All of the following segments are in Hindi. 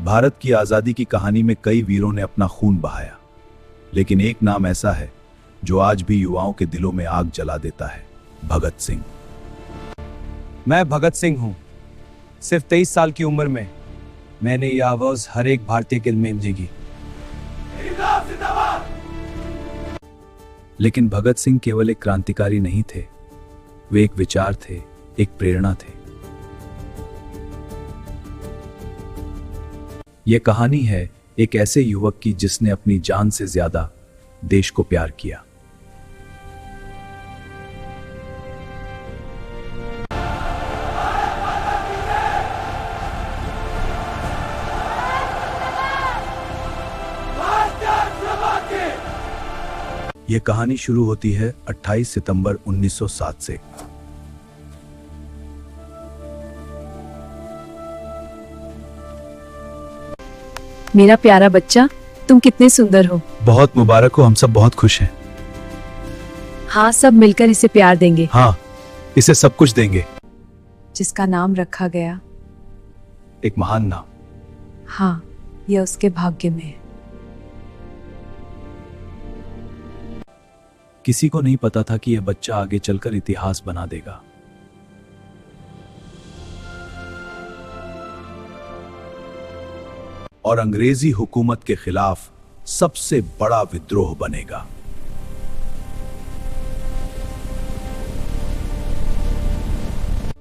भारत की आजादी की कहानी में कई वीरों ने अपना खून बहाया, लेकिन एक नाम ऐसा है जो आज भी युवाओं के दिलों में आग जला देता है, भगत सिंह। मैं भगत सिंह हूं। सिर्फ 23 साल की उम्र में मैंने ये आवाज हर एक भारतीय के दिल में जिगी। लेकिन भगत सिंह केवल एक क्रांतिकारी नहीं थे, वे एक विचार थे, एक प्रेरणा थे। यह कहानी है एक ऐसे युवक की जिसने अपनी जान से ज्यादा देश को प्यार किया। यह कहानी शुरू होती है 28 सितंबर 1907 से। मेरा प्यारा बच्चा, तुम कितने सुंदर हो। बहुत मुबारक हो, हम सब बहुत खुश हैं। हाँ, सब मिलकर इसे प्यार देंगे। हाँ, इसे सब कुछ देंगे। जिसका नाम रखा गया, एक महान नाम। हाँ, यह उसके भाग्य में है। किसी को नहीं पता था कि यह बच्चा आगे चलकर इतिहास बना देगा। और अंग्रेजी हुकूमत के खिलाफ सबसे बड़ा विद्रोह बनेगा।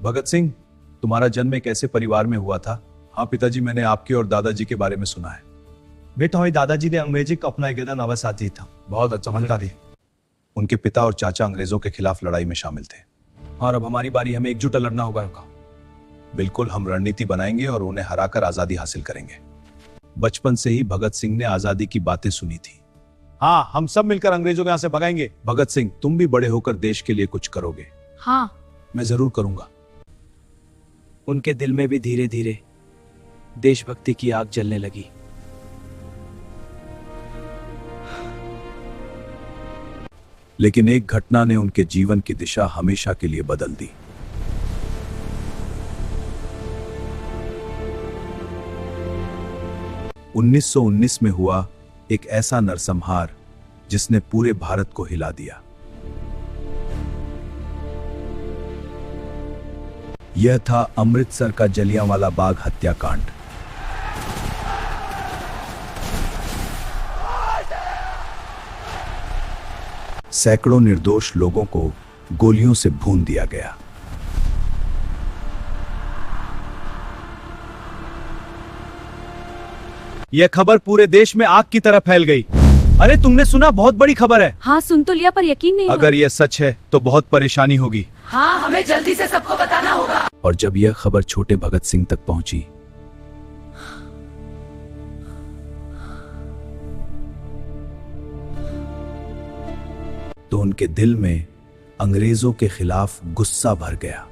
भगत सिंह, तुम्हारा जन्म एक ऐसे परिवार में हुआ था। हाँ पिताजी, मैंने आपके और दादाजी के बारे में सुना है। बेटा, हमारे दादाजी ने अंग्रेजी को अपना एक नवासाथी था। बहुत अच्छा, समझदारी। उनके पिता और चाचा अंग्रेजों के खिलाफ लड़ाई में शामिल थे। और अब हमारी बारी, हमें एकजुट लड़ना होगा। बिल्कुल, हम रणनीति बनाएंगे और उन्हें हराकर आजादी हासिल करेंगे। बचपन से ही भगत सिंह ने आजादी की बातें सुनी थी। हाँ, हम सब मिलकर अंग्रेजों को यहां से भगाएंगे। भगत सिंह, तुम भी बड़े होकर देश के लिए कुछ करोगे। हाँ, मैं जरूर करूंगा। उनके दिल में भी धीरे धीरे देशभक्ति की आग जलने लगी। लेकिन एक घटना ने उनके जीवन की दिशा हमेशा के लिए बदल दी। उन्नीस 1919 में हुआ एक ऐसा नरसंहार जिसने पूरे भारत को हिला दिया। यह था अमृतसर का जलियांवाला बाग हत्याकांड। सैकड़ों निर्दोष लोगों को गोलियों से भून दिया गया। यह खबर पूरे देश में आग की तरह फैल गई। अरे तुमने सुना? बहुत बड़ी खबर है। हाँ, सुन तो लिया पर यकीन नहीं। अगर यह सच है तो बहुत परेशानी होगी। हाँ, हमें जल्दी से सबको बताना होगा। और जब यह खबर छोटे भगत सिंह तक पहुंची तो उनके दिल में अंग्रेजों के खिलाफ गुस्सा भर गया।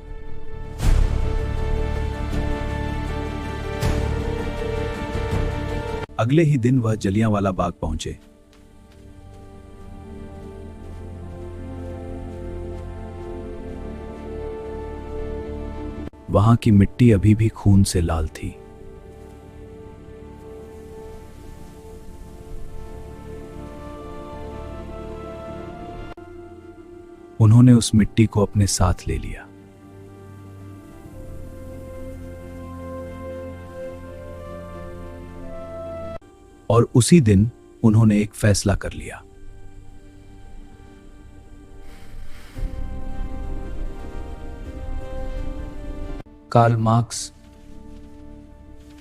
अगले ही दिन वह जलियांवाला बाग पहुंचे। वहां की मिट्टी अभी भी खून से लाल थी। उन्होंने उस मिट्टी को अपने साथ ले लिया। और उसी दिन उन्होंने एक फैसला कर लिया। कार्ल मार्क्स,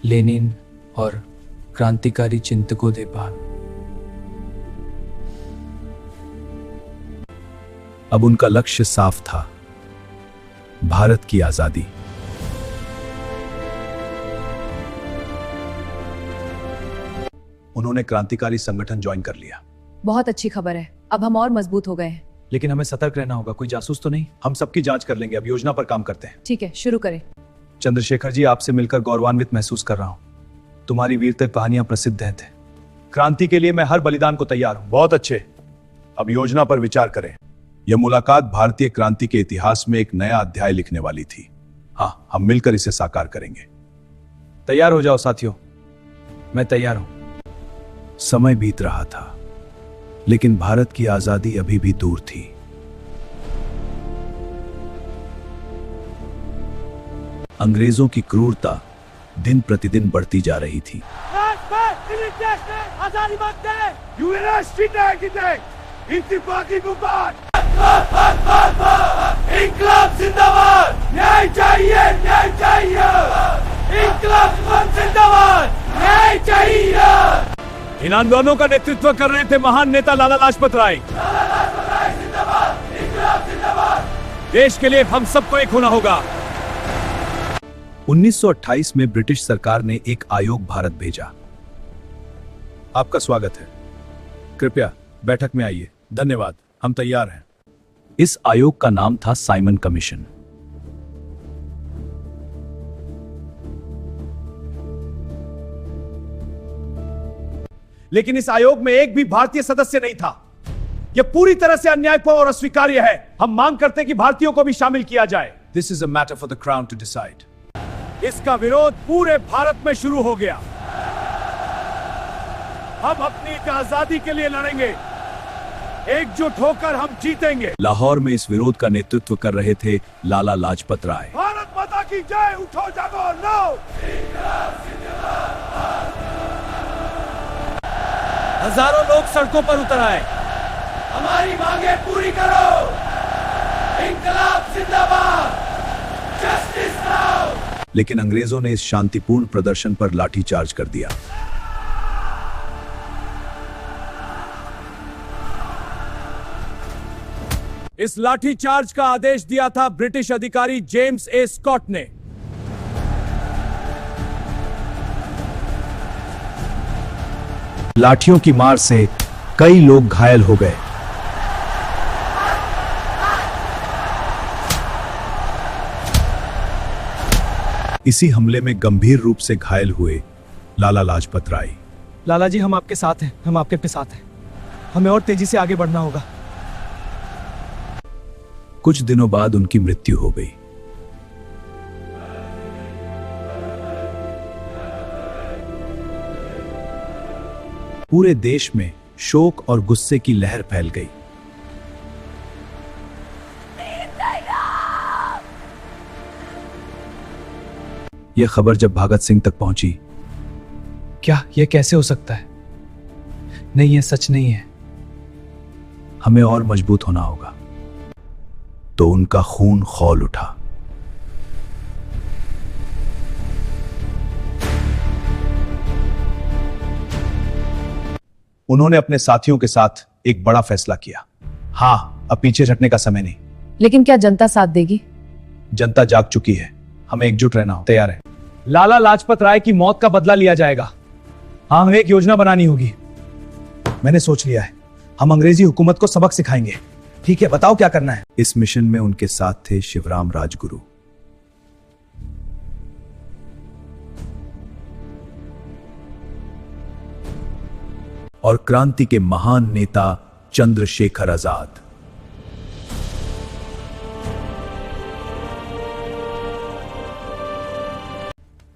लेनिन और क्रांतिकारी चिंतकों के बाद अब उनका लक्ष्य साफ था, भारत की आजादी। उन्होंने क्रांतिकारी संगठन ज्वाइन कर लिया। बहुत अच्छी खबर है, अब हम और मजबूत हो गए हैं। लेकिन हमें सतर्क रहना होगा, कोई जासूस तो नहीं। हम सबकी जांच कर लेंगे, अब योजना पर काम करते हैं। ठीक है, शुरू करें। चंद्रशेखर जी, आपसे मिलकर गौरवान्वित महसूस कर रहा हूं। तुम्हारी वीरता कहानियां प्रसिद्ध हैं। क्रांति के लिए मैं हर बलिदान को तैयार हूं। बहुत अच्छे, अब योजना पर विचार करें। यह मुलाकात भारतीय क्रांति के इतिहास में एक नया अध्याय लिखने वाली थी। हाँ, हम मिलकर इसे साकार करेंगे। तैयार हो जाओ साथियों। मैं तैयार हूं। समय बीत रहा था, लेकिन भारत की आजादी अभी भी दूर थी। अंग्रेजों की क्रूरता दिन प्रतिदिन बढ़ती जा रही थी। आजादी मांगते हैं, इंकलाब जिंदाबाद, न्याय चाहिए, न्याय चाहिए, इंकलाब जिंदाबाद, न्याय चाहिए। इन आंदोलनों का नेतृत्व कर रहे थे महान नेता लाला लाजपत राय। जिंदाबाद, इंकलाब जिंदाबाद। देश के लिए हम सबको एक होना होगा। 1928 में ब्रिटिश सरकार ने एक आयोग भारत भेजा। आपका स्वागत है, कृपया बैठक में आइए। धन्यवाद, हम तैयार हैं। इस आयोग का नाम था साइमन कमीशन। लेकिन इस आयोग में एक भी भारतीय सदस्य नहीं था। यह पूरी तरह से अन्यायपूर्ण और अस्वीकार्य है। हम मांग करते हैं कि भारतीयों को भी शामिल किया जाए। This is a matter for the crown to decide. इसका विरोध पूरे भारत में शुरू हो गया। हम अपनी आजादी के लिए लड़ेंगे, एकजुट होकर हम जीतेंगे। लाहौर में इस विरोध का नेतृत्व कर रहे थे लाला लाजपत राय। भारत माता की जय, उठो जागो, लो। हजारों लोग सड़कों पर उतर आए। हमारी मांगे पूरी करो, इंकलाब जिंदाबाद, जस्टिस नाउ। लेकिन अंग्रेजों ने इस शांतिपूर्ण प्रदर्शन पर लाठीचार्ज कर दिया। इस लाठीचार्ज का आदेश दिया था ब्रिटिश अधिकारी जेम्स ए स्कॉट ने। लाठियों की मार से कई लोग घायल हो गए। इसी हमले में गंभीर रूप से घायल हुए लाला लाजपत राय। लाला जी, हम आपके साथ हैं, हम आपके साथ हैं। हमें और तेजी से आगे बढ़ना होगा। कुछ दिनों बाद उनकी मृत्यु हो गई। पूरे देश में शोक और गुस्से की लहर फैल गई। यह खबर जब भगत सिंह तक पहुंची, क्या यह कैसे हो सकता है? नहीं, यह सच नहीं है। हमें और मजबूत होना होगा। तो उनका खून खौल उठा। उन्होंने अपने साथियों के साथ एक बड़ा फैसला किया। हाँ, अब पीछे हटने का समय नहीं। लेकिन क्या जनता साथ देगी? जनता जाग चुकी है, हमें एकजुट रहना हो। तैयार है। लाला लाजपत राय की मौत का बदला लिया जाएगा। हाँ, हमें एक योजना बनानी होगी। मैंने सोच लिया है, हम अंग्रेजी हुकूमत को सबक सिखाएंगे। ठीक है, बताओ क्या करना है। इस मिशन में उनके साथ थे शिवराम राजगुरु। और क्रांति के महान नेता चंद्रशेखर आजाद।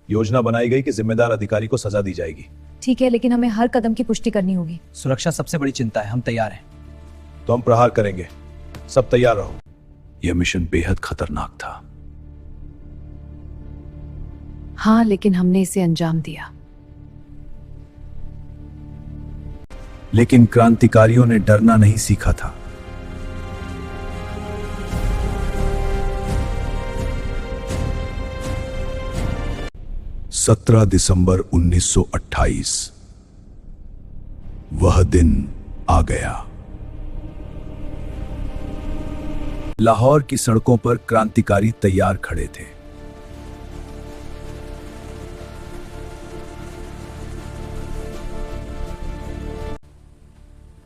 योजना बनाई गई कि जिम्मेदार अधिकारी को सजा दी जाएगी। ठीक है, लेकिन हमें हर कदम की पुष्टि करनी होगी। सुरक्षा सबसे बड़ी चिंता है। हम तैयार हैं। तो हम प्रहार करेंगे, सब तैयार रहो। यह मिशन बेहद खतरनाक था। हाँ, लेकिन हमने इसे अंजाम दिया। लेकिन क्रांतिकारियों ने डरना नहीं सीखा था। सत्रह दिसंबर 1928 वह दिन आ गया। लाहौर की सड़कों पर क्रांतिकारी तैयार खड़े थे।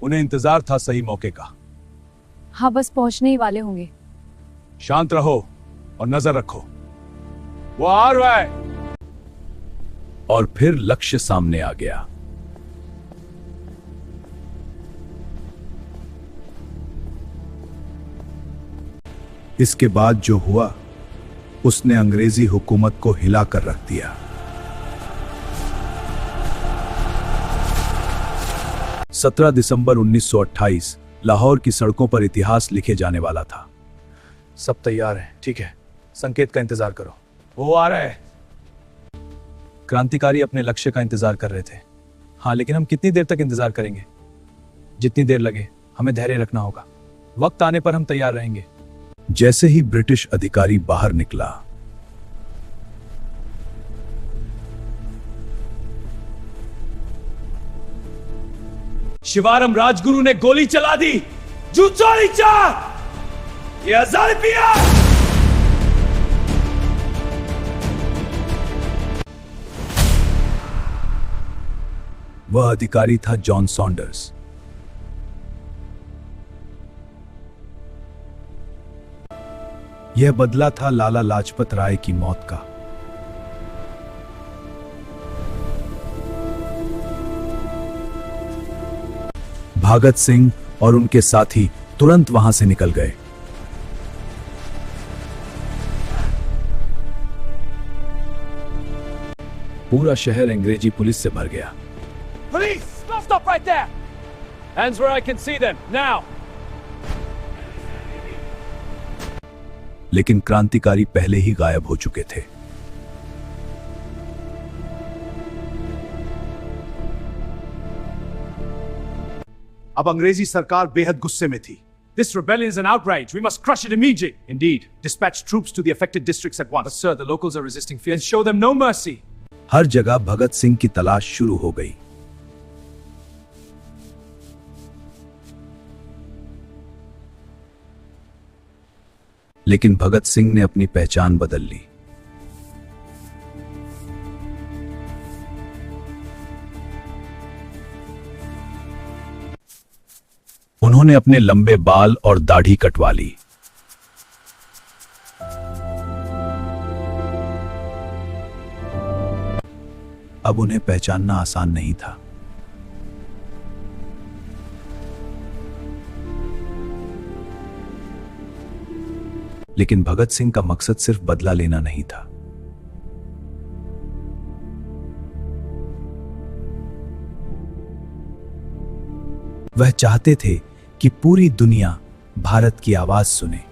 उन्हें इंतजार था सही मौके का। हाँ, बस पहुंचने ही वाले होंगे। शांत रहो और नजर रखो, वो आ रहा है। और फिर लक्ष्य सामने आ गया। इसके बाद जो हुआ, उसने अंग्रेजी हुकूमत को हिला कर रख दिया। 17 दिसंबर 1928 लाहौर की सड़कों पर इतिहास लिखे जाने वाला था। सब तैयार है, ठीक है, संकेत का इंतजार करो। वो आ रहा है। क्रांतिकारी अपने लक्ष्य का इंतजार कर रहे थे। हाँ, लेकिन हम कितनी देर तक इंतजार करेंगे? जितनी देर लगे, हमें धैर्य रखना होगा। वक्त आने पर हम तैयार रहेंगे। जैसे ही ब्रिटिश अधिकारी बाहर निकला, शिवारम राजगुरु ने गोली चला दी। जुचोली चाक! ये हजार पिया! वह अधिकारी था जॉन सॉन्डर्स। यह बदला था लाला लाजपत राय की मौत का। भगत सिंह और उनके साथी तुरंत वहां से निकल गए। पूरा शहर अंग्रेजी पुलिस से भर गया। Police, stop right there. Hands where I can see them now. लेकिन क्रांतिकारी पहले ही गायब हो चुके थे। अब अंग्रेजी सरकार बेहद गुस्से में थी। This rebellion is an outrage. We must crush it immediately. Indeed, dispatch troops to the affected districts at once. But sir, the locals are resisting fiercely. Show them no mercy. हर जगह भगत सिंह की तलाश शुरू हो गई। लेकिन भगत सिंह ने अपनी पहचान बदल ली। उन्होंने अपने लंबे बाल और दाढ़ी कटवा ली। अब उन्हें पहचानना आसान नहीं था। लेकिन भगत सिंह का मकसद सिर्फ बदला लेना नहीं था। वह चाहते थे कि पूरी दुनिया भारत की आवाज सुने।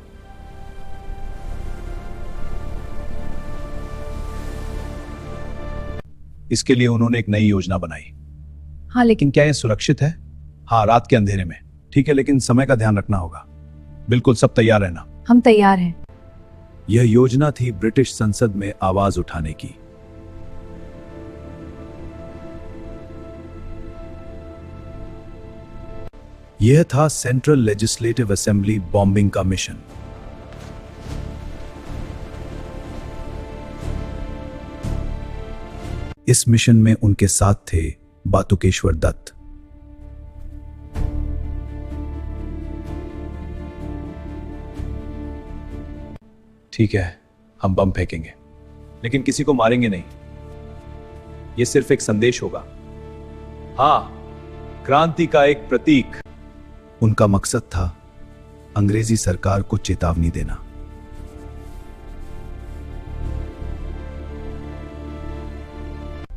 इसके लिए उन्होंने एक नई योजना बनाई। हाँ, लेकिन क्या यह सुरक्षित है? हाँ, रात के अंधेरे में। ठीक है, लेकिन समय का ध्यान रखना होगा। बिल्कुल, सब तैयार रहना। हम तैयार हैं। यह योजना थी ब्रिटिश संसद में आवाज उठाने की। यह था सेंट्रल लेजिस्लेटिव असेंबली बॉम्बिंग का मिशन। इस मिशन में उनके साथ थे बातुकेश्वर दत्त। ठीक है, हम बम फेंकेंगे, लेकिन किसी को मारेंगे नहीं। यह सिर्फ एक संदेश होगा। हाँ, क्रांति का एक प्रतीक। उनका मकसद था अंग्रेजी सरकार को चेतावनी देना।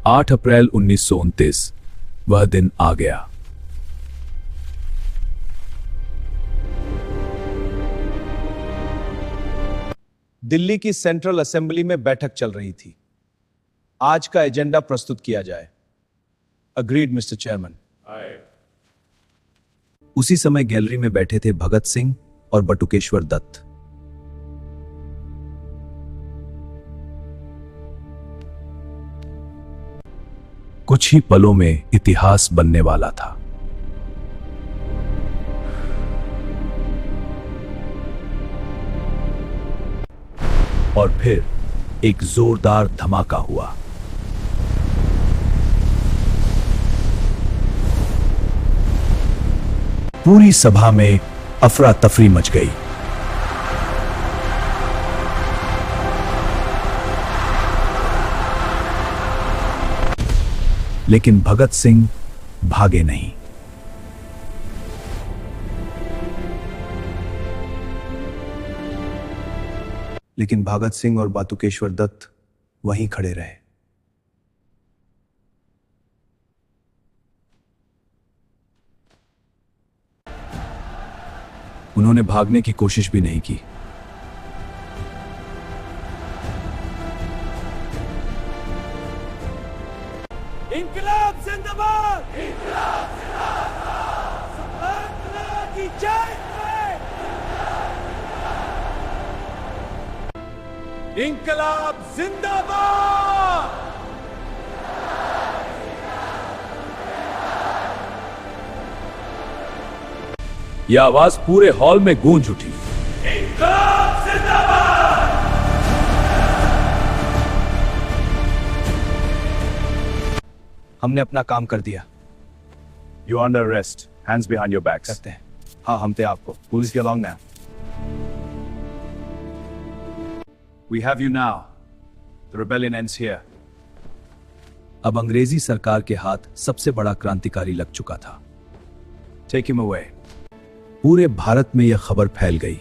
आठ अप्रैल 1929 वह दिन आ गया। दिल्ली की सेंट्रल असेंबली में बैठक चल रही थी। आज का एजेंडा प्रस्तुत किया जाए। Agreed mister chairman. उसी समय गैलरी में बैठे थे भगत सिंह और बटुकेश्वर दत्त। कुछ ही पलों में इतिहास बनने वाला था। और फिर एक जोरदार धमाका हुआ। पूरी सभा में अफरा तफरी मच गई। लेकिन भगत सिंह भागे नहीं। लेकिन भगत सिंह और बातुकेश्वर दत्त वहीं खड़े रहे। उन्होंने भागने की कोशिश भी नहीं की। इंकलाब जिंदाबाद, इंकलाब जिंदाबाद, इंकलाब की जय, इंकलाब जिंदाबाद। यह आवाज पूरे हॉल में गूंज उठी। इंकलाब जिंदाबाद। हमने अपना काम कर दिया। You are under arrest, hands behind your backs. करते हैं। हाँ, हम थे आपको। पुलिस के along now. We have you now. The rebellion ends here. अब अंग्रेजी सरकार के हाथ सबसे बड़ा क्रांतिकारी लग चुका था। Take him away. पूरे भारत में यह खबर फैल गई।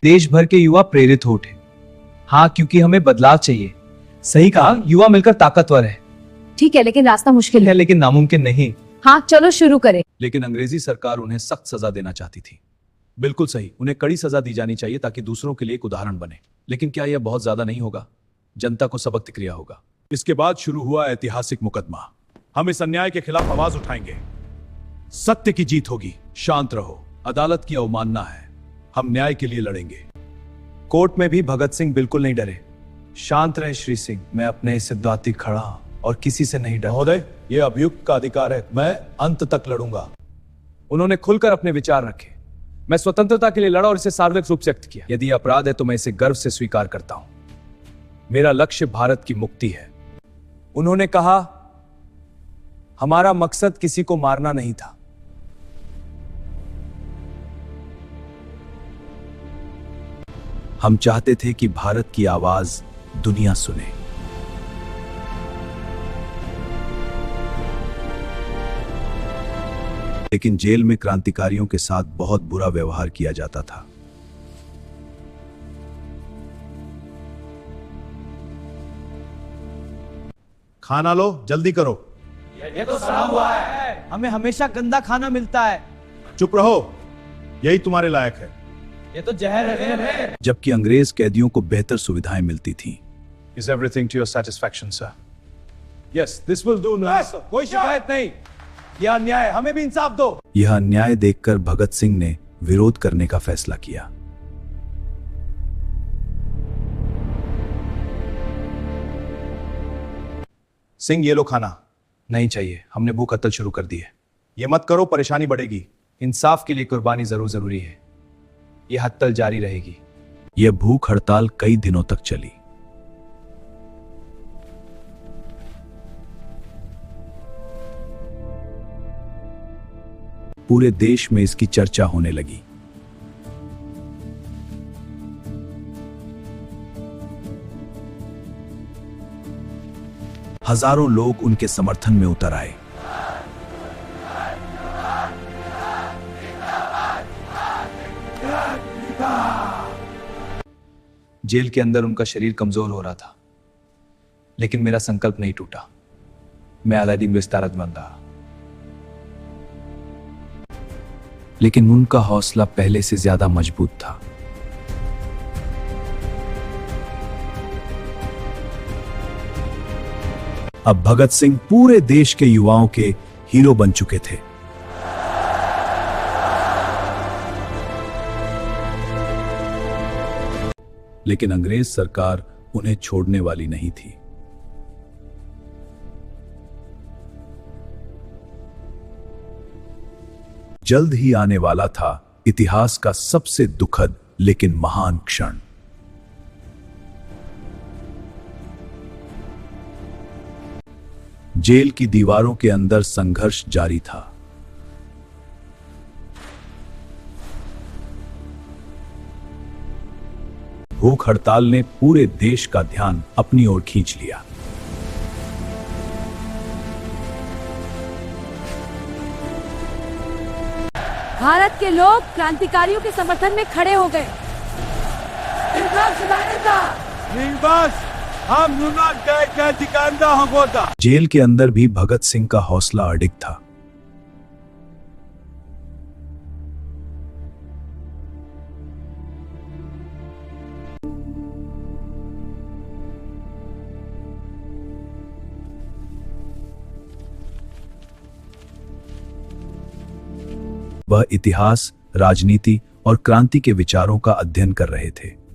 देश भर के युवा प्रेरित हो उठे। हाँ, क्योंकि हमें बदलाव चाहिए। सही कहा, युवा मिलकर ताकतवर है। ठीक है, लेकिन रास्ता मुश्किल है। लेकिन नामुमकिन नहीं। हाँ, चलो शुरू करें। लेकिन अंग्रेजी सरकार उन्हें सख्त सजा देना चाहती थी। बिल्कुल सही, उन्हें कड़ी सजा दी जानी चाहिए ताकि दूसरों के लिए एक उदाहरण बने। लेकिन क्या यह बहुत ज्यादा नहीं होगा? जनता को सबक क्रिया होगा। इसके बाद शुरू हुआ ऐतिहासिक मुकदमा। हम इस अन्याय के खिलाफ आवाज उठाएंगे। सत्य की जीत होगी। शांत रहो, अदालत की अवमानना है। हम न्याय के लिए लड़ेंगे। कोर्ट में भी भगत सिंह बिल्कुल नहीं डरे। शांत रहे श्री सिंह, मैं अपने सिद्धांत खड़ा और किसी से नहीं डरा। महोदय, यह अभियुक्त का अधिकार है, मैं अंत तक लड़ूंगा। उन्होंने खुलकर अपने विचार रखे। मैं स्वतंत्रता के लिए लड़ा और इसे सार्वजनिक रूप से व्यक्त किया। यदि अपराध है तो मैं इसे गर्व से स्वीकार करता हूं। मेरा लक्ष्य भारत की मुक्ति है। उन्होंने कहा, हमारा मकसद किसी को मारना नहीं था। हम चाहते थे कि भारत की आवाज दुनिया सुने। लेकिन जेल में क्रांतिकारियों के साथ बहुत बुरा व्यवहार किया जाता था। खाना लो, जल्दी करो। ये तो सड़ा हुआ है। हमें हमेशा गंदा खाना मिलता है। चुप रहो, यही तुम्हारे लायक है। ये तो जहर है। जबकि अंग्रेज कैदियों को बेहतर सुविधाएं मिलती थीं। Is everything to your satisfaction, sir? Yes, this will do now. कोई शिकायत नहीं। यह अन्याय है, हमें भी इंसाफ दो। यह अन्याय देखकर भगत सिंह ने विरोध करने का फैसला किया। सिंह, ये लो खाना। नहीं चाहिए, हमने भूख हड़ताल शुरू कर दी है। ये मत करो, परेशानी बढ़ेगी। इंसाफ के लिए कुर्बानी जरूरी है। यह हड़ताल जारी रहेगी। यह भूख हड़ताल कई दिनों तक चली। पूरे देश में इसकी चर्चा होने लगी। हजारों लोग उनके समर्थन में उतर आए। जेल के अंदर उनका शरीर कमजोर हो रहा था, लेकिन मेरा संकल्प नहीं टूटा। मैं अलादीन विस्तारत बन रहा। लेकिन उनका हौसला पहले से ज्यादा मजबूत था। अब भगत सिंह पूरे देश के युवाओं के हीरो बन चुके थे। लेकिन अंग्रेज सरकार उन्हें छोड़ने वाली नहीं थी। जल्द ही आने वाला था इतिहास का सबसे दुखद लेकिन महान क्षण। जेल की दीवारों के अंदर संघर्ष जारी था। भूख हड़ताल ने पूरे देश का ध्यान अपनी ओर खींच लिया। भारत के लोग क्रांतिकारियों के समर्थन में खड़े हो गए। नहीं बस, हम नुना क्या ठिकाना होता। जेल के अंदर भी भगत सिंह का हौसला अडिग था। वह इतिहास, राजनीति और क्रांति के विचारों का अध्ययन कर रहे थे।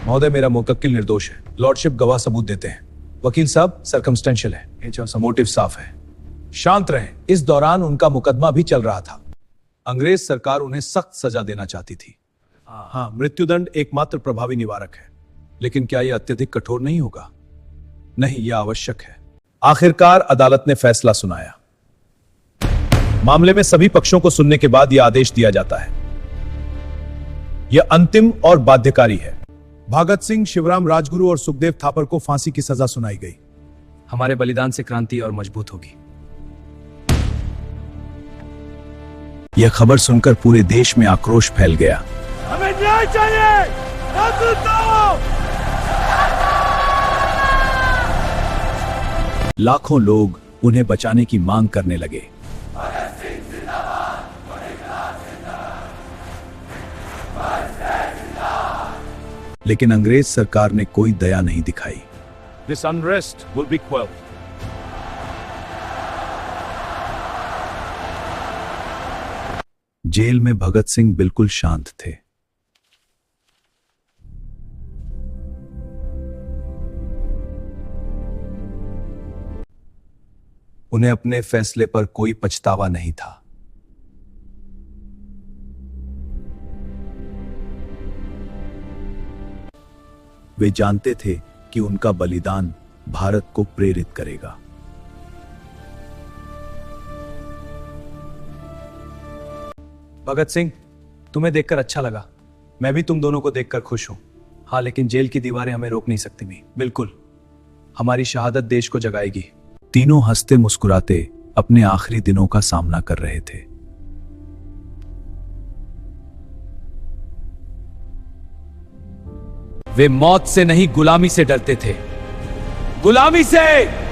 महोदय, मेरा मुवक्किल निर्दोष है। लॉर्डशिप गवाह सबूत देते हैं। वकील साहब, सर्कमस्टेंशियल है, मोटिव साफ है। शांत रहें। इस दौरान उनका मुकदमा भी चल रहा था। अंग्रेज सरकार उन्हें सख्त सजा देना चाहती थी। हाँ, मृत्युदंड एकमात्र प्रभावी निवारक है। लेकिन क्या यह अत्यधिक कठोर नहीं होगा? नहीं, यह आवश्यक है। आखिरकार अदालत ने फैसला सुनाया। मामले में सभी पक्षों को सुनने के बाद यह आदेश दिया जाता है। यह अंतिम और बाध्यकारी है। भगत सिंह, शिवराम राजगुरु और सुखदेव थापर को फांसी की सजा सुनाई गई। हमारे बलिदान से क्रांति और मजबूत होगी। यह खबर सुनकर पूरे देश में आक्रोश फैल गया। हमें न्याय चाहिए। लाखों लोग उन्हें बचाने की मांग करने लगे। लेकिन अंग्रेज सरकार ने कोई दया नहीं दिखाई। This unrest will be quelled. जेल में भगत सिंह बिल्कुल शांत थे। उन्हें अपने फैसले पर कोई पछतावा नहीं था। वे जानते थे कि उनका बलिदान भारत को प्रेरित करेगा। भगत सिंह, तुम्हें देखकर अच्छा लगा। मैं भी तुम दोनों को देखकर खुश हूं। हाँ, लेकिन जेल की दीवारें हमें रोक नहीं सकती भी। बिल्कुल, हमारी शहादत देश को जगाएगी। तीनों हंसते मुस्कुराते अपने आखिरी दिनों का सामना कर रहे थे। वे मौत से नहीं, गुलामी से डरते थे। गुलामी से।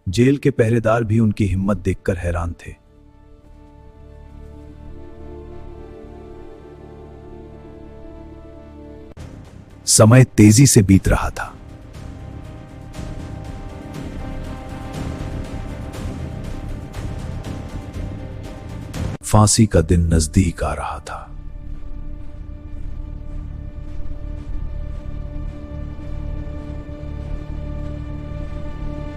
जेल के पहरेदार भी उनकी हिम्मत देखकर हैरान थे। समय तेजी से बीत रहा था। फांसी का दिन नजदीक आ रहा था।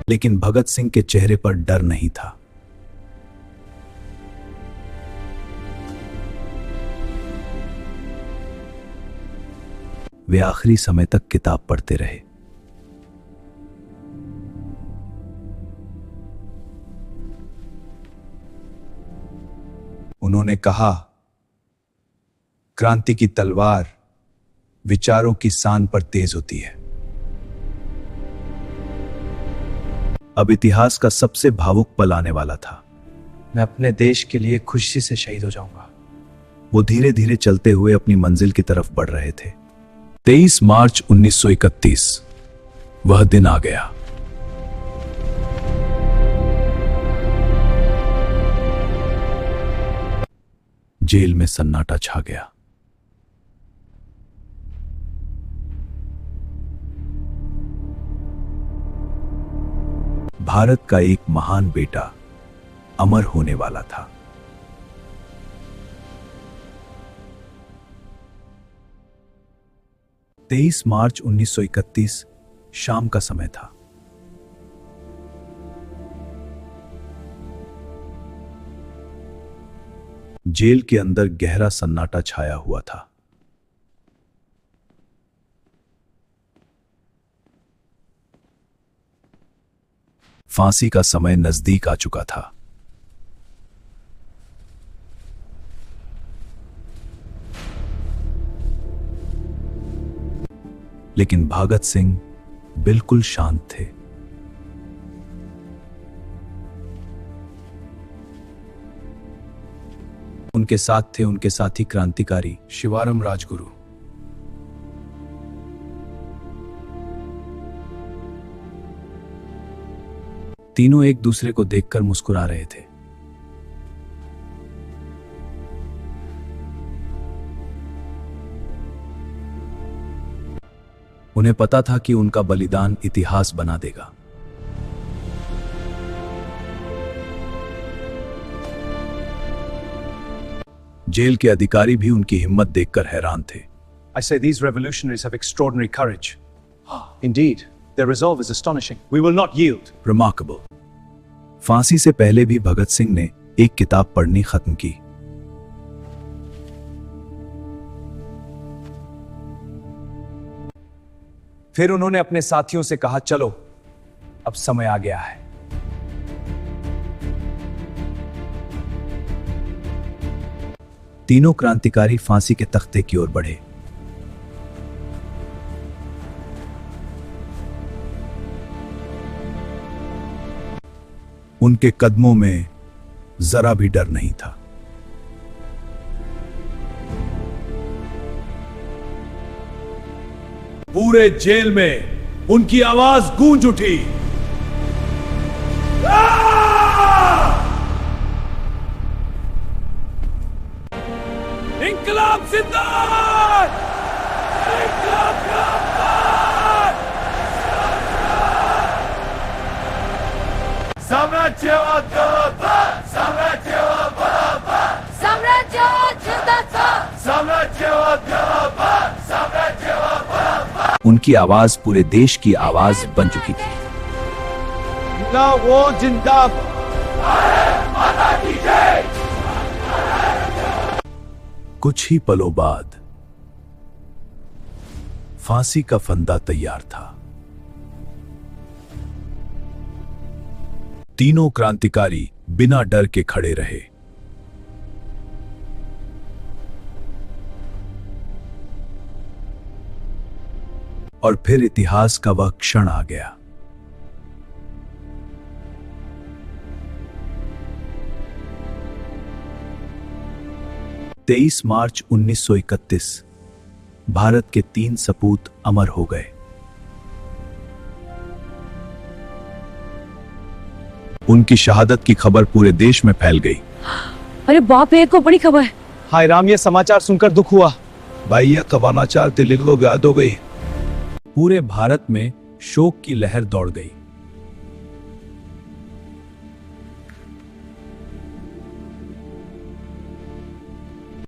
लेकिन भगत सिंह के चेहरे पर डर नहीं था। वे आखिरी समय तक किताब पढ़ते रहे। उन्होंने कहा, क्रांति की तलवार विचारों की सान पर तेज होती है। अब इतिहास का सबसे भावुक पल आने वाला था। मैं अपने देश के लिए खुशी से शहीद हो जाऊंगा। वो धीरे धीरे चलते हुए अपनी मंजिल की तरफ बढ़ रहे थे। 23 मार्च 1931 वह दिन आ गया। जेल में सन्नाटा छा गया। भारत का एक महान बेटा अमर होने वाला था। तेईस मार्च 1931 शाम का समय था। जेल के अंदर गहरा सन्नाटा छाया हुआ था। फांसी का समय नजदीक आ चुका था। लेकिन भगत सिंह बिल्कुल शांत थे। उनके साथ थे उनके साथी क्रांतिकारी शिवाराम राजगुरु। तीनों एक दूसरे को देखकर मुस्कुरा रहे थे। उन्हें पता था कि उनका बलिदान इतिहास बना देगा। जेल के अधिकारी भी उनकी हिम्मत देखकर हैरान थे। I say these revolutionaries have extraordinary courage. Indeed, their resolve is astonishing. We will not yield. Remarkable. फांसी से पहले भी भगत सिंह ने एक किताब पढ़नी खत्म की। फिर उन्होंने अपने साथियों से कहा, चलो अब समय आ गया है। तीनों क्रांतिकारी फांसी के तख्ते की ओर बढ़े। उनके कदमों में जरा भी डर नहीं था। पूरे जेल में उनकी आवाज गूंज उठी। इंकलाब जिंदाबाद! इंकलाब जिंदाबाद! साम्राज्यवाद जिंदाबाद! साम्राज्यवाद जिंदाबाद! साम्राज्यवाद जिंदाबाद! साम्राज्यवाद जिंदाबाद! साम्राज्यवाद जिंदाबाद! उनकी आवाज पूरे देश की आवाज बन चुकी थी। वो जिंदाबाद! माता की जय! कुछ ही पलों बाद फांसी का फंदा तैयार था। तीनों क्रांतिकारी बिना डर के खड़े रहे। और फिर इतिहास का वह क्षण आ गया। तेईस मार्च 1931 भारत के 3 सपूत अमर हो गए। उनकी शहादत की खबर पूरे देश में फैल गई। अरे बाप रे, को बड़ी खबर है। हाय राम, ये समाचार सुनकर दुख हुआ। भाई यह कवानाचार दिल्ली को याद हो गई। पूरे भारत में शोक की लहर दौड़ गई।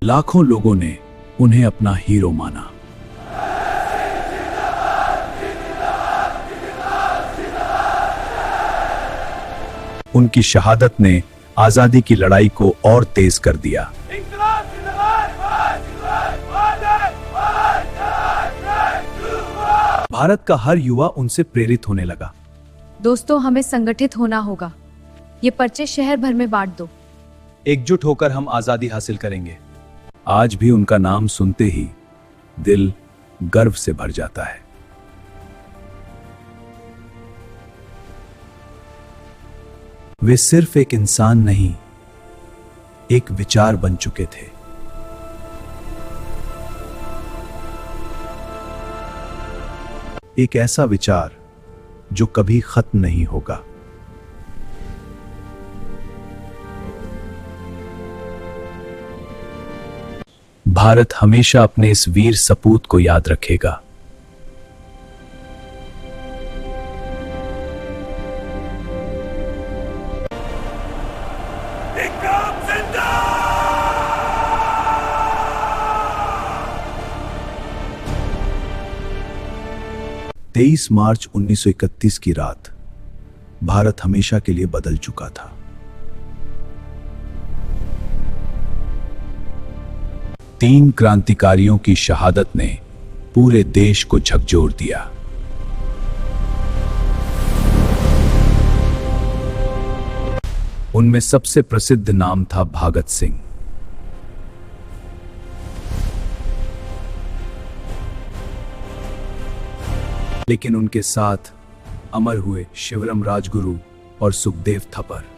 लाखों लोगों ने उन्हें अपना हीरो माना। उनकी शहादत ने आजादी की लड़ाई को और तेज कर दिया। भारत का हर युवा उनसे प्रेरित होने लगा। दोस्तों, हमें संगठित होना होगा। ये पर्चे शहर भर में बांट दो। एकजुट होकर हम आजादी हासिल करेंगे। आज भी उनका नाम सुनते ही दिल गर्व से भर जाता है। वे सिर्फ एक इंसान नहीं, एक विचार बन चुके थे। एक ऐसा विचार जो कभी खत्म नहीं होगा। भारत हमेशा अपने इस वीर सपूत को याद रखेगा। इंकलाब जिंदाबाद! 23 मार्च 1931 की रात भारत हमेशा के लिए बदल चुका था। तीन क्रांतिकारियों की शहादत ने पूरे देश को झकझोर दिया। उनमें सबसे प्रसिद्ध नाम था भगत सिंह। लेकिन उनके साथ अमर हुए शिवराम राजगुरु और सुखदेव थपर।